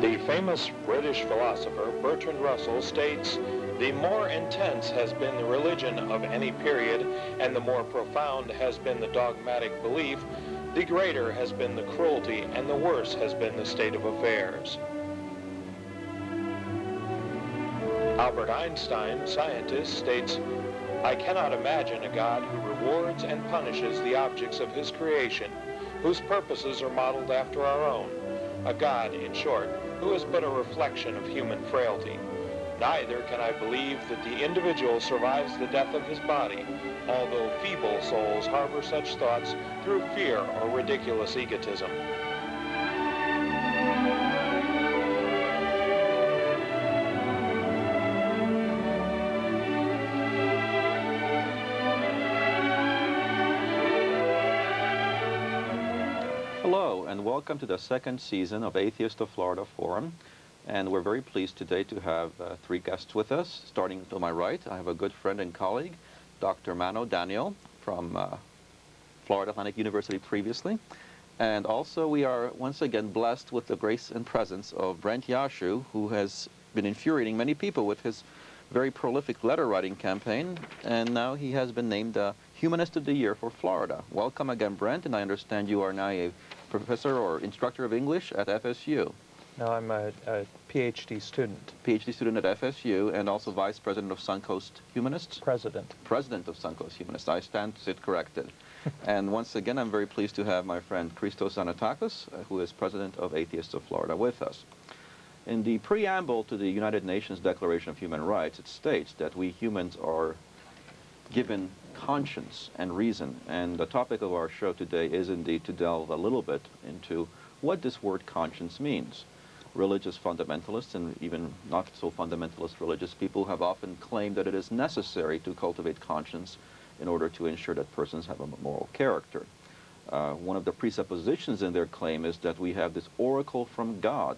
The famous British philosopher Bertrand Russell states, "The more intense has been the religion of any period, and the more profound has been the dogmatic belief, the greater has been the cruelty, and the worse has been the state of affairs." Albert Einstein, scientist, states, "I cannot imagine a God who rewards and punishes the objects of his creation, whose purposes are modeled after our own. A God, in short, who is but a reflection of human frailty. Neither can I believe that the individual survives the death of his body, although feeble souls harbor such thoughts through fear or ridiculous egotism." Hello, and welcome to the second season of Atheists of Florida Forum. And we're very pleased today to have three guests with us. Starting to my right, I have a good friend and colleague, Dr. Mano from Florida Atlantic University previously. And also we are once again blessed with the grace and presence of Brent Yaciw, who has been infuriating many people with his very prolific letter writing campaign. And now he has been named Humanist of the Year for Florida. Welcome again, Brent, and I understand you are now a professor or instructor of English at FSU. No, I'm a Ph.D. student. Ph.D. student at FSU and also Vice President of Suncoast Humanists? President. President of Suncoast Humanists. I stand to sit corrected. And once again, I'm very pleased to have my friend Christos Tzanetakos, who is President of Atheists of Florida, with us. In the preamble to the United Nations Declaration of Human Rights, it states that we humans are given conscience and reason. And the topic of our show today is indeed to delve a little bit into what this word conscience means. Religious fundamentalists and even not so fundamentalist religious people have often claimed that it is necessary to cultivate conscience in order to ensure that persons have a moral character. One of the presuppositions in their claim is that we have this oracle from God,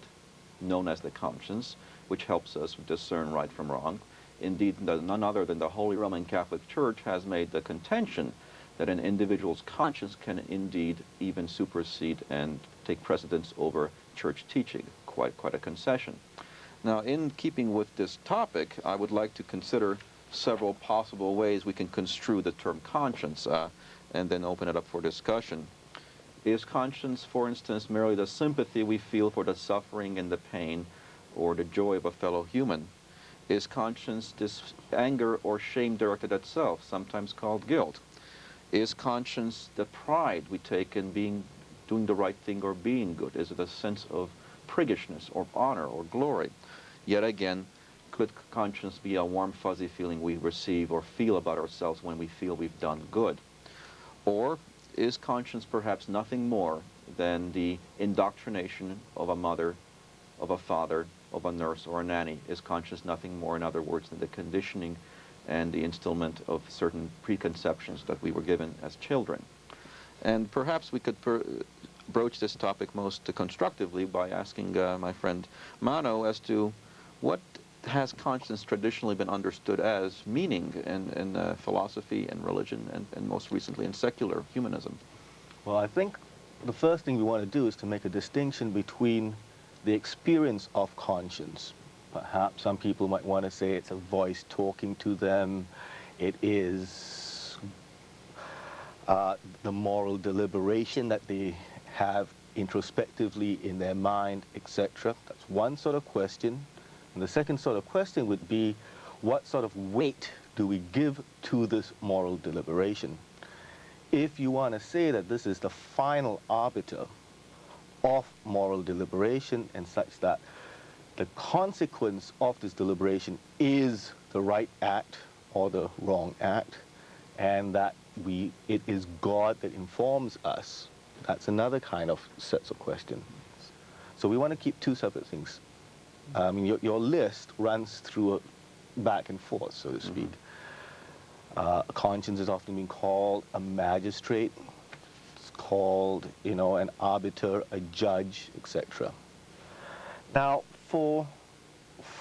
known as the conscience, which helps us discern right from wrong. Indeed, none other than the Holy Roman Catholic Church has made the contention that an individual's conscience can indeed even supersede and take precedence over church teaching. Quite a concession. Now, in keeping with this topic, I would like to consider several possible ways we can construe the term conscience and then open it up for discussion. Is conscience, for instance, merely the sympathy we feel for the suffering and the pain or the joy of a fellow human? Is conscience this anger or shame directed at self, sometimes called guilt? Is conscience the pride we take in doing the right thing or being good? Is it a sense of priggishness or honor or glory? Yet again, could conscience be a warm fuzzy feeling we receive or feel about ourselves when we feel we've done good? Or is conscience perhaps nothing more than the indoctrination of a mother, of a father, of a nurse or a nanny? Is conscience nothing more, in other words, than the conditioning and the instillment of certain preconceptions that we were given as children? And perhaps we could broach this topic most constructively by asking my friend Mano as to what has conscience traditionally been understood as meaning in philosophy and religion and most recently in secular humanism. Well, I think the first thing we want to do is to make a distinction between the experience of conscience. Perhaps some people might want to say it's a voice talking to them. It is the moral deliberation that they have introspectively in their mind, etc. That's one sort of question. And the second sort of question would be, what sort of weight do we give to this moral deliberation? If you want to say that this is the final arbiter of moral deliberation and such that the consequence of this deliberation is the right act or the wrong act, and that it is God that informs us, that's another kind of sets of questions. So we want to keep two separate things. Your list runs through a back and forth, so to speak. Conscience is often being called a magistrate. It's called, an arbiter, a judge, etc. Now, for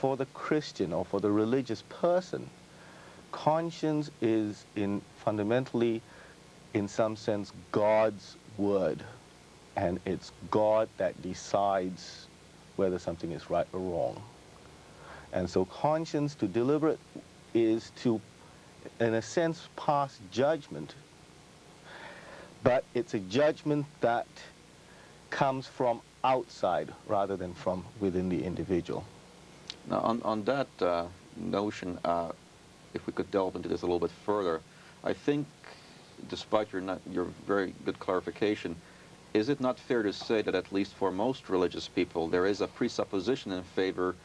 the Christian or for the religious person, conscience is fundamentally, in some sense, God's word, and it's God that decides whether something is right or wrong. And so conscience, to deliberate, is to, in a sense, pass judgment, but it's a judgment that comes from outside rather than from within the individual. Now, on that notion, if we could delve into this a little bit further, I think, despite your very good clarification, is it not fair to say that at least for most religious people there is a presupposition in favor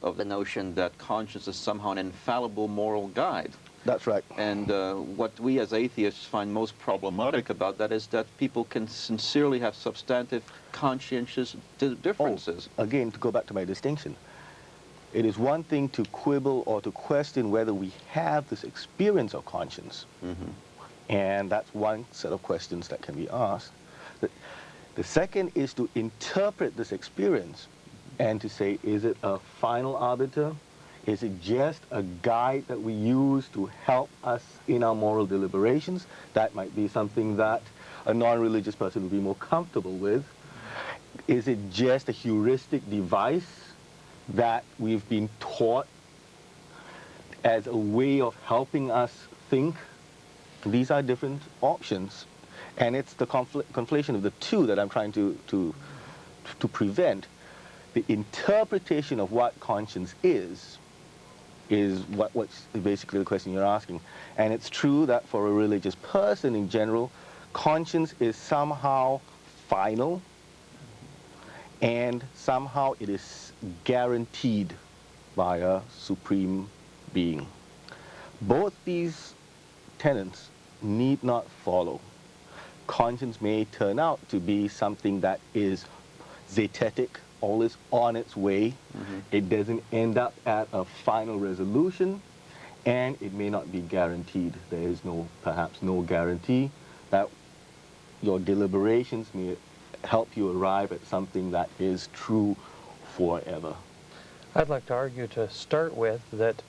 of the notion that conscience is somehow an infallible moral guide? That's right. And what we as atheists find most problematic about that is that people can sincerely have substantive conscientious differences. Oh, again, to go back to my distinction, it is one thing to quibble or to question whether we have this experience of conscience. Mm-hmm. And that's one set of questions that can be asked. The second is to interpret this experience and to say, is it a final arbiter? Is it just a guide that we use to help us in our moral deliberations? That might be something that a non-religious person would be more comfortable with. Is it just a heuristic device that we've been taught as a way of helping us think? These are different options, and it's the conflation of the two that I'm trying to prevent. The interpretation of what conscience is what's basically the question you're asking. And it's true that for a religious person in general, conscience is somehow final, and somehow it is guaranteed by a supreme being. Both these tenets need not follow. Conscience may turn out to be something that is zetetic, always on its way. Mm-hmm. It doesn't end up at a final resolution, and it may not be guaranteed. There is perhaps no guarantee that your deliberations may help you arrive at something that is true forever. I'd like to argue to start with that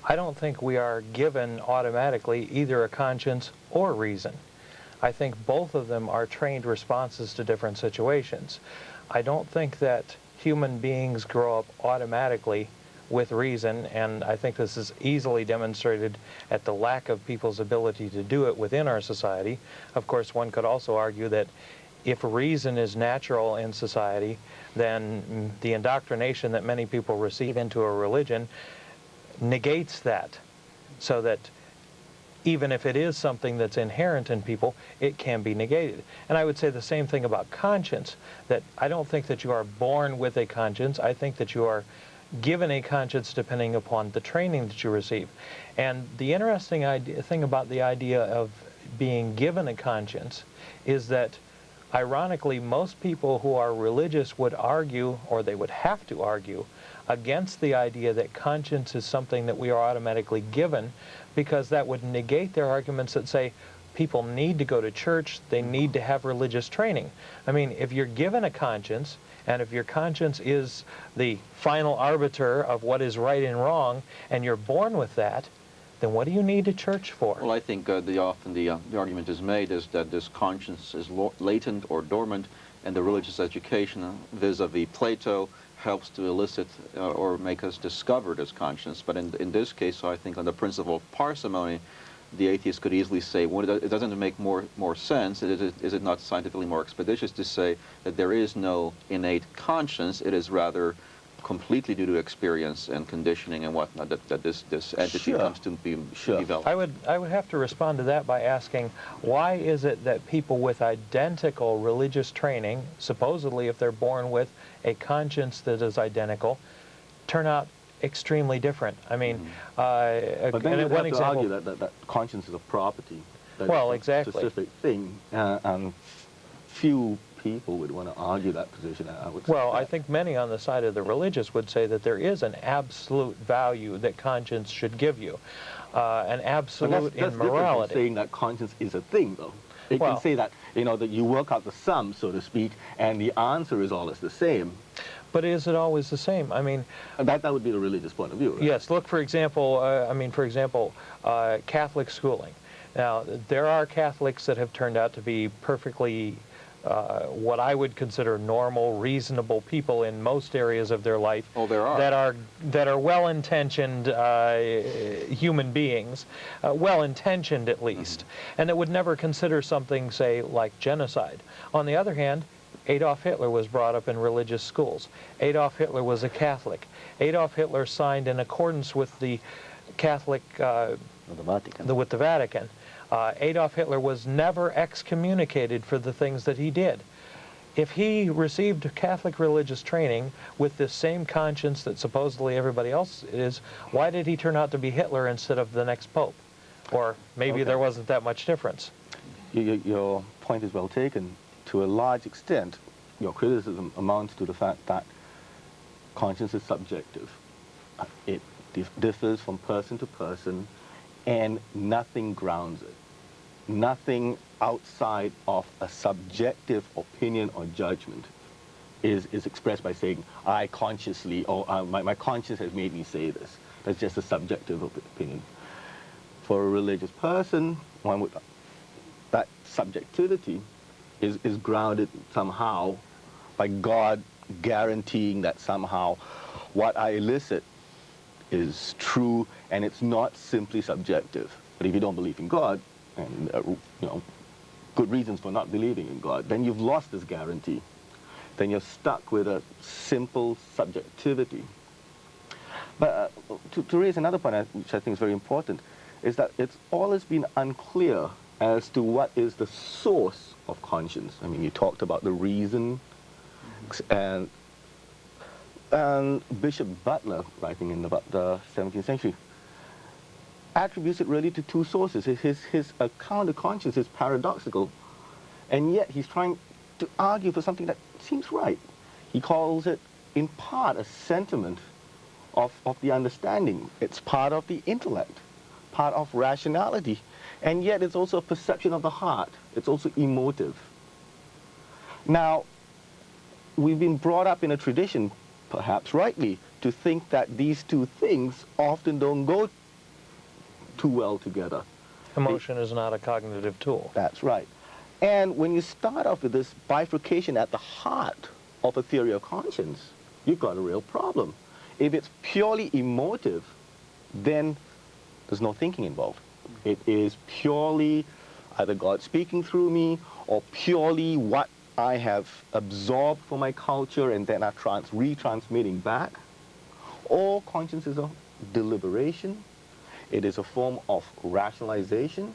I don't think we are given automatically either a conscience or reason. I think both of them are trained responses to different situations. I don't think that human beings grow up automatically with reason, and I think this is easily demonstrated at the lack of people's ability to do it within our society. Of course, one could also argue that if reason is natural in society, then the indoctrination that many people receive into a religion negates that, so that even if it is something that's inherent in people, it can be negated. And I would say the same thing about conscience, that I don't think that you are born with a conscience. I think that you are given a conscience depending upon the training that you receive. And the interesting thing about the idea of being given a conscience is that, ironically, most people who are religious would argue, or they would have to argue, against the idea that conscience is something that we are automatically given, because that would negate their arguments that say people need to go to church, they need to have religious training. I mean, if you're given a conscience, and if your conscience is the final arbiter of what is right and wrong, and you're born with that, then what do you need a church for? Well, I think often the argument is made is that this conscience is latent or dormant, and the religious education vis-a-vis Plato helps to elicit or make us discover this conscience. But in this case, I think on the principle of parsimony, the atheist could easily say, well, it doesn't make more sense. Is it not scientifically more expeditious to say that there is no innate conscience? It is rather completely due to experience and conditioning and whatnot that this entity comes to be developed. I would have to respond to that by asking, why is it that people with identical religious training, supposedly if they're born with a conscience that is identical, turn out extremely different? I mean, but then you'd have to argue that conscience is a property. Well, it's exactly. A specific thing, and few people would want to argue that position, I would say. Well, I think many on the side of the religious would say that there is an absolute value that conscience should give you, an absolute that's in morality. That's saying that conscience is a thing, though. They can say that, that you work out the sum, so to speak, and the answer is always the same. But is it always the same? I mean, that would be the religious point of view, right? Yes. Look, for example, Catholic schooling. Now, there are Catholics that have turned out to be perfectly what I would consider normal, reasonable people in most areas of their life. Oh, there are. That are well-intentioned human beings, well-intentioned at least, and that would never consider something, say, like genocide. On the other hand, Adolf Hitler was brought up in religious schools. Adolf Hitler was a Catholic. Adolf Hitler signed in accordance with the Catholic, with the Vatican. Adolf Hitler was never excommunicated for the things that he did. If he received Catholic religious training with this same conscience that supposedly everybody else is, why did he turn out to be Hitler instead of the next pope? Or maybe there wasn't that much difference. Your point is well taken. To a large extent, your criticism amounts to the fact that conscience is subjective. It differs from person to person, and nothing grounds it. Nothing outside of a subjective opinion or judgment is expressed by saying, I consciously, or my conscience has made me say this. That's just a subjective opinion. For a religious person, that subjectivity is grounded somehow by God guaranteeing that somehow what I elicit is true and it's not simply subjective. But if you don't believe in God, and good reasons for not believing in God, then you've lost this guarantee. Then you're stuck with a simple subjectivity. But to raise another point, which I think is very important, is that it's always been unclear as to what is the source of conscience. I mean, you talked about the reason, and Bishop Butler, writing in about the 17th century, attributes it really to two sources. His account of conscience is paradoxical, and yet he's trying to argue for something that seems right. He calls it, in part, a sentiment of the understanding. It's part of the intellect, part of rationality, and yet it's also a perception of the heart. It's also emotive. Now, we've been brought up in a tradition, perhaps rightly, to think that these two things often don't go too well together. Emotion is not a cognitive tool. That's right. And when you start off with this bifurcation at the heart of a theory of conscience, you've got a real problem. If it's purely emotive, then there's no thinking involved. It is purely either God speaking through me or purely what I have absorbed from my culture and then are retransmitting back. Or conscience is a deliberation. It is a form of rationalization.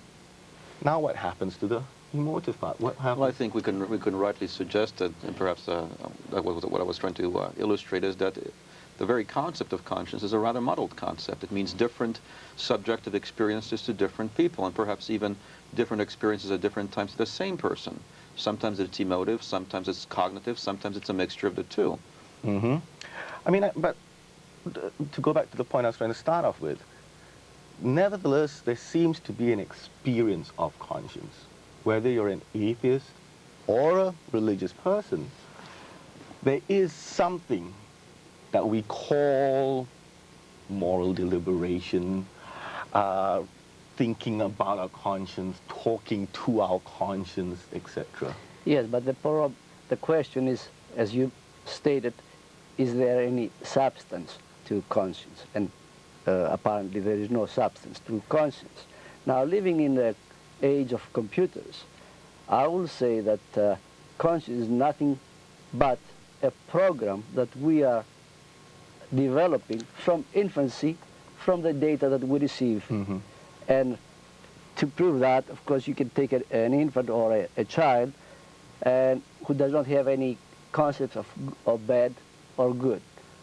Now what happens to the emotive part? What happens? Well, I think we can rightly suggest that, and perhaps that was what I was trying to illustrate, is that the very concept of conscience is a rather muddled concept. It means different subjective experiences to different people, and perhaps even different experiences at different times to the same person. Sometimes it's emotive, sometimes it's cognitive, sometimes it's a mixture of the two. Mm-hmm. I mean, but to go back to the point I was trying to start off with, nevertheless, there seems to be an experience of conscience. Whether you're an atheist or a religious person, there is something that we call moral deliberation, thinking about our conscience, talking to our conscience, etc. Yes, but the question is, as you stated, is there any substance to conscience? And apparently there is no substance to conscience. Now, living in the age of computers, I will say that conscience is nothing but a program that we are developing from infancy, from the data that we receive. Mm-hmm. And to prove that, of course, you can take an infant or a child and who does not have any concepts of bad or good.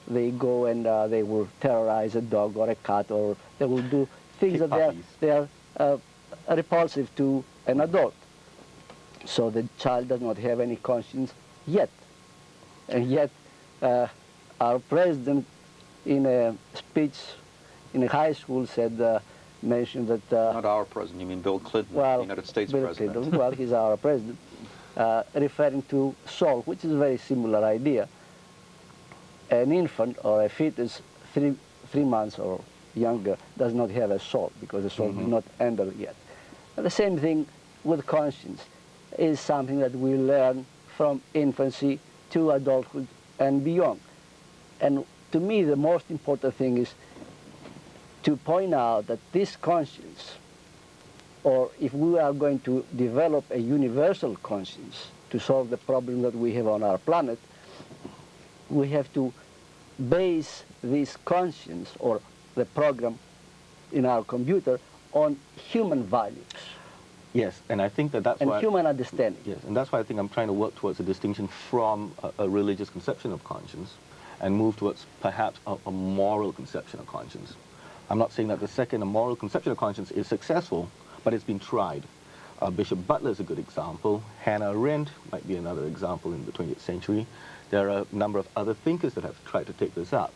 They go and they will terrorize a dog or a cat, or they will do things that they are repulsive to an adult. So the child does not have any conscience yet. And yet our president in a speech in a high school said, mentioned that... Not our president, you mean Bill Clinton, well, the United States Bill president. Clinton, well, he's our president, referring to soul, which is a very similar idea. An infant or a fetus, three months or younger, does not have a soul, because the soul is not entered yet. And the same thing with conscience. is something that we learn from infancy to adulthood and beyond. And to me, the most important thing is to point out that this conscience, or if we are going to develop a universal conscience to solve the problem that we have on our planet, we have to base this conscience or the program in our computer on human values. Yes, and I think that's why... And human understanding. Yes, and that's why I think I'm trying to work towards a distinction from a religious conception of conscience and move towards perhaps a moral conception of conscience. I'm not saying that the second, a moral conception of conscience, is successful, but it's been tried. Bishop Butler is a good example. Hannah Arendt might be another example in the 20th century. There are a number of other thinkers that have tried to take this up.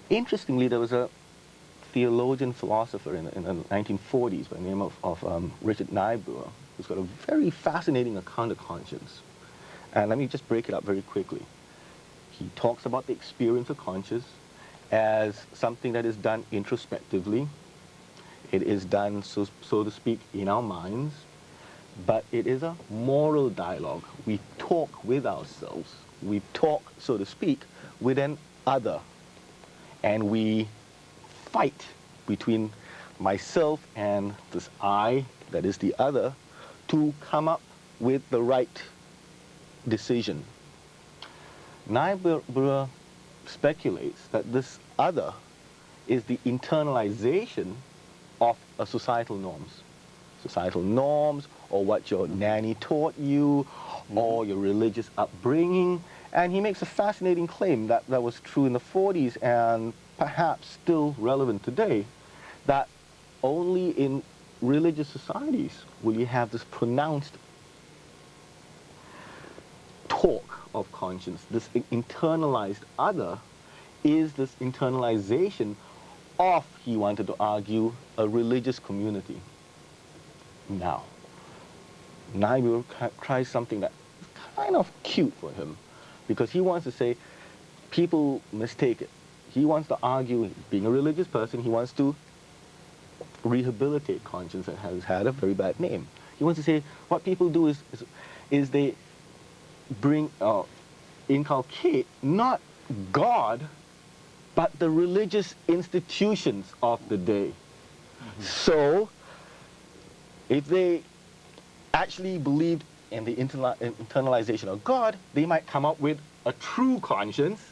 Interestingly, there was a theologian philosopher in the 1940s by the name of Richard Niebuhr, who's got a very fascinating account of conscience. And let me just break it up very quickly. He talks about the experience of conscience as something that is done introspectively. It is done, so to speak, in our minds, but it is a moral dialogue. We talk with ourselves. We talk, so to speak, with an other. And we fight between myself and this I, that is the other, to come up with the right decision. Niebuhr speculates that this other is the internalization of societal norms, or what your nanny taught you, or your religious upbringing. And he makes a fascinating claim that was true in the 40s and perhaps still relevant today, that only in religious societies will you have this pronounced talk of conscience. This internalized other is this internalization of, he wanted to argue, a religious community. Now, Niebuhr tries something that's kind of cute for him, because he wants to say people mistake it. He wants to argue, being a religious person, he wants to rehabilitate conscience that has had a very bad name. He wants to say what people do is they bring, inculcate not God, but the religious institutions of the day. So, if they actually believed in the internalization of God, they might come up with a true conscience,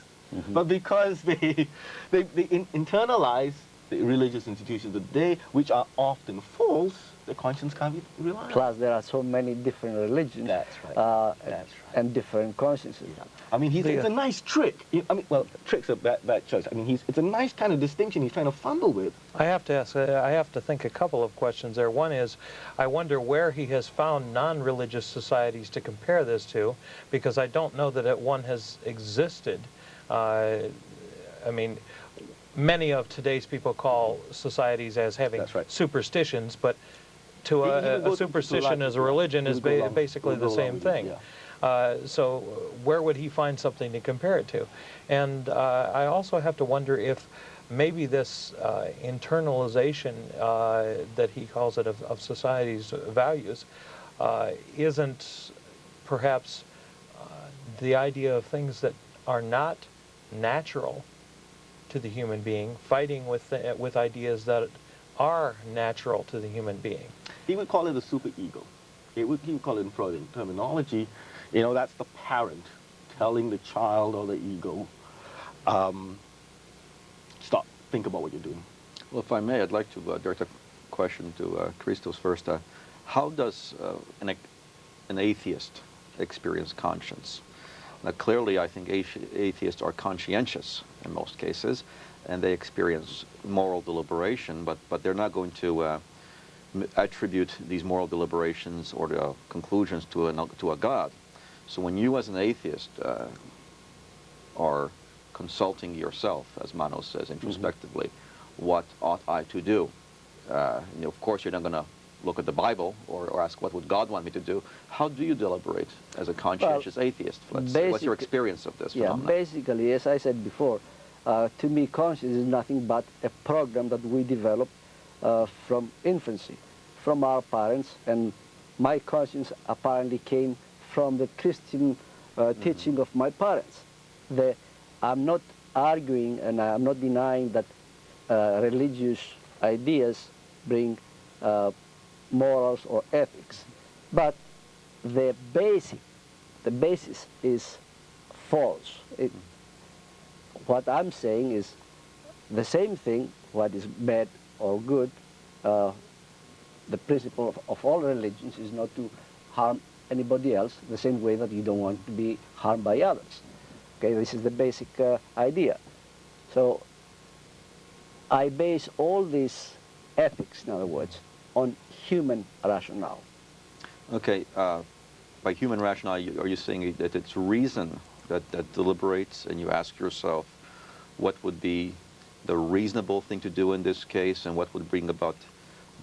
but because they internalize the religious institutions of the day, which are often false, the conscience can't be relied on. Plus, there are so many different religions. That's right. That's right. And different consciences. Yeah. I mean, it's a nice trick. I mean, well, trick's a bad choice. I mean, it's a nice kind of distinction he's trying to fumble with. I have to ask, I have to think a couple of questions there. One is, I wonder where he has found non-religious societies to compare this to, because I don't know that one has existed. I mean, many of today's people call societies as having superstitions, but to a superstition as a religion is basically the same thing. Yeah. So where would he find something to compare it to? And I also have to wonder if maybe this internalization that he calls it of society's values isn't perhaps the idea of things that are not natural to the human being, fighting with ideas that are natural to the human being. He would call it a superego. He would call it in Freudian terminology, you know, that's the parent telling the child or the ego, stop, think about what you're doing. Well, if I may, I'd like to direct a question to Christos first. How does an atheist experience conscience? Now, clearly, I think atheists are conscientious in most cases, and they experience moral deliberation, but they're not going to attribute these moral deliberations or the conclusions to a God. So when you as an atheist are consulting yourself, as Mano says introspectively, what ought I to do? You know, of course, you're not going to look at the Bible or ask what would God want me to do. How do you deliberate as a conscientious atheist? Let's say, what's your experience of this phenomenon? Basically, as I said before, to me, conscience is nothing but a program that we develop from infancy, from our parents, and my conscience apparently came from the Christian teaching of my parents. I'm not arguing and I'm not denying that religious ideas bring morals or ethics, but the basis is false. What I'm saying is the same thing, what is bad or good. The principle of all religions is not to harm anybody else the same way that you don't want to be harmed by others. Okay, this is the basic idea. So I base all these ethics, in other words, on human rationale. Okay, by human rationale, are you saying that it's reason that deliberates, and you ask yourself what would be the reasonable thing to do in this case, and what would bring about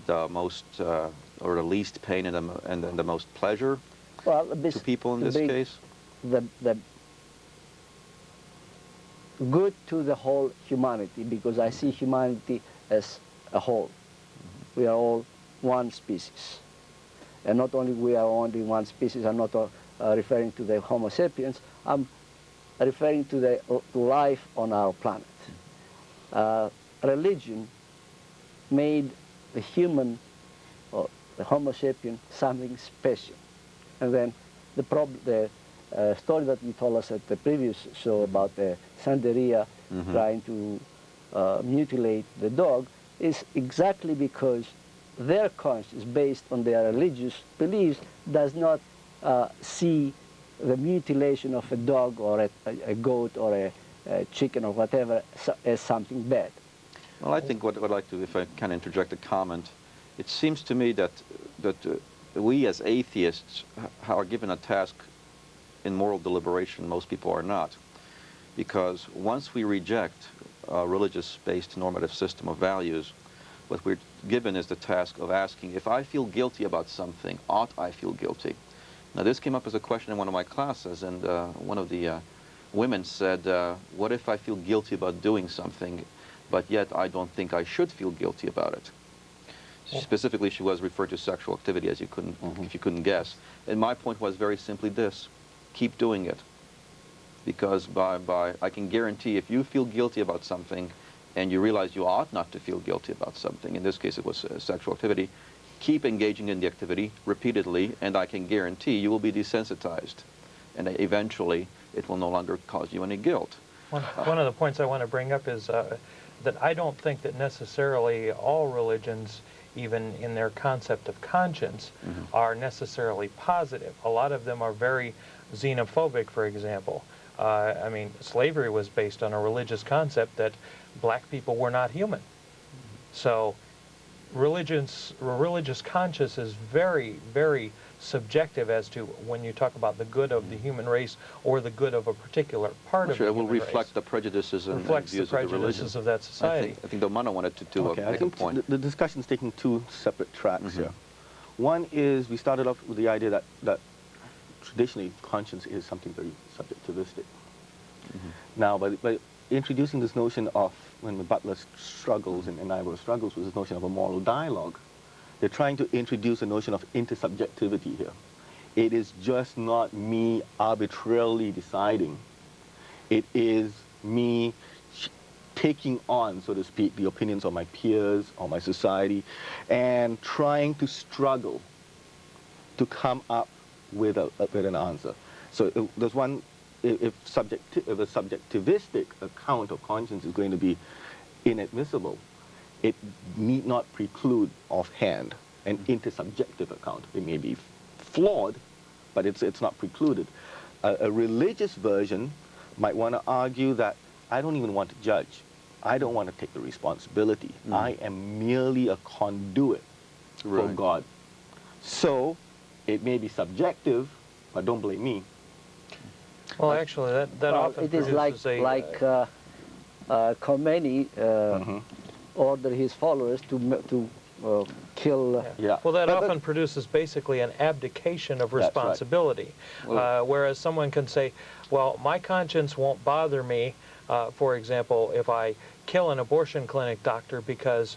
the most or the least pain and the most pleasure to people in this case? The good to the whole humanity, because I see humanity as a whole. We are all one species. And not only we are only one species, I'm not referring to the Homo sapiens, I'm referring to life on our planet. Religion made the human, or the Homo sapien, something special. And then the story that you told us at the previous show about the Santeria trying to mutilate the dog is exactly because their conscience, based on their religious beliefs, does not see the mutilation of a dog or a goat or a chicken or whatever as something bad. Well, I think what I'd like to, if I can interject a comment, it seems to me that we as atheists are given a task in moral deliberation most people are not. Because once we reject a religious-based normative system of values, what we're given is the task of asking, if I feel guilty about something, ought I feel guilty? Now this came up as a question in one of my classes, and one of the women said, what if I feel guilty about doing something, but yet I don't think I should feel guilty about it? Specifically, she was referred to sexual activity, as you couldn't, if you couldn't guess. And my point was very simply this: keep doing it, because I can guarantee if you feel guilty about something, and you realize you ought not to feel guilty about something, in this case it was sexual activity, keep engaging in the activity repeatedly, and I can guarantee you will be desensitized, and eventually it will no longer cause you any guilt. One of the points I want to bring up is that I don't think that necessarily all religions, even in their concept of conscience, are necessarily positive. A lot of them are very xenophobic, for example. I mean, slavery was based on a religious concept that black people were not human. So religious conscience is very, very subjective as to when you talk about the good of the human race or the good of a particular part of the human race. It will reflect the prejudices and views of the religion. Of that society. I think the Mano wanted to make a point. The discussion's taking two separate tracks here. One is we started off with the idea that traditionally conscience is something very subjectivistic. Now, by introducing this notion of, when the Butler struggles and Ivor struggles with this notion of a moral dialogue, they're trying to introduce a notion of intersubjectivity here. It is just not me arbitrarily deciding. It is me taking on, so to speak, the opinions of my peers or my society and trying to struggle to come up with an answer. So there's one, if a subjectivistic account of conscience is going to be inadmissible, it need not preclude offhand an intersubjective account. It may be flawed, but it's not precluded. A religious version might want to argue that I don't even want to judge. I don't want to take the responsibility. I am merely a conduit for God. So it may be subjective, but don't blame me. Well, actually, that often it is like Khomeini ordered his followers to kill. Well, that often produces basically an abdication of responsibility. Right. Whereas someone can say, well, my conscience won't bother me, for example, if I kill an abortion clinic doctor because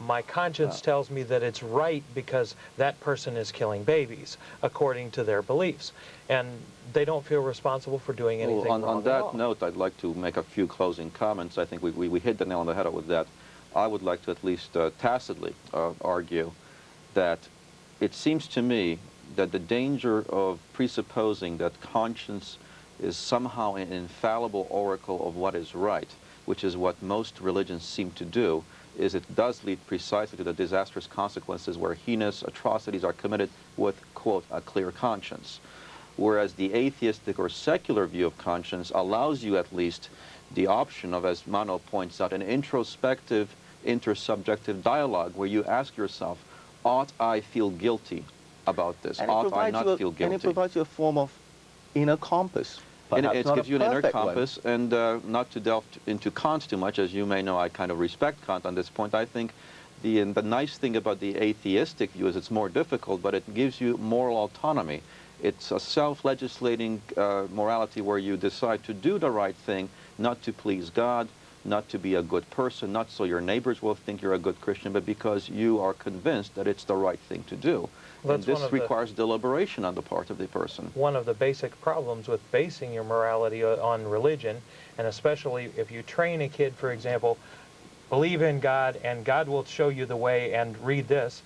my conscience tells me that it's right because that person is killing babies according to their beliefs. And they don't feel responsible for doing anything wrong on at all. that note, I'd like to make a few closing comments. I think we hit the nail on the head with that. I would like to at least tacitly argue that it seems to me that the danger of presupposing that conscience is somehow an infallible oracle of what is right, which is what most religions seem to do, is it does lead precisely to the disastrous consequences where heinous atrocities are committed with, quote, a clear conscience. Whereas the atheistic or secular view of conscience allows you at least the option of, as Mano points out, an introspective, intersubjective dialogue where you ask yourself, ought I feel guilty about this? Ought I not feel guilty? And it provides you a form of inner compass. It gives you an inner compass, and not to delve into Kant too much, as you may know, I kind of respect Kant on this point. I think the nice thing about the atheistic view is it's more difficult, but it gives you moral autonomy. It's a self-legislating morality where you decide to do the right thing, not to please God, not to be a good person, not so your neighbors will think you're a good Christian, but because you are convinced that it's the right thing to do. And this requires deliberation on the part of the person. One of the basic problems with basing your morality on religion, and especially if you train a kid, for example, believe in God and God will show you the way and read this,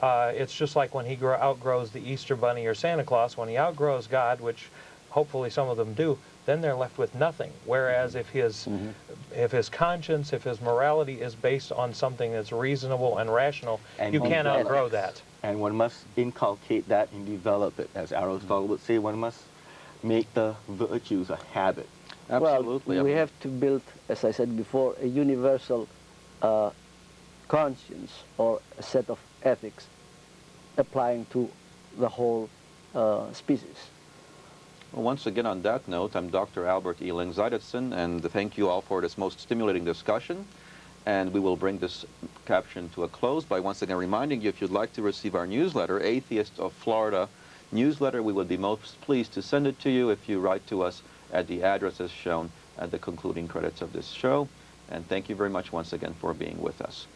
it's just like when he outgrows the Easter Bunny or Santa Claus. When he outgrows God, which hopefully some of them do, then they're left with nothing. Whereas if his conscience, if his morality is based on something that's reasonable and rational, you can't outgrow that. And one must inculcate that and develop it. As Aristotle would say, one must make the virtues a habit. Absolutely. Well, we have to build, as I said before, a universal conscience or a set of ethics applying to the whole species. Well, once again, on that note, I'm Dr. Albert E. Lyngzeidelson, and thank you all for this most stimulating discussion. And we will bring this caption to a close by once again reminding you, if you'd like to receive our newsletter, Atheists of Florida newsletter, we would be most pleased to send it to you if you write to us at the address as shown at the concluding credits of this show. And thank you very much once again for being with us.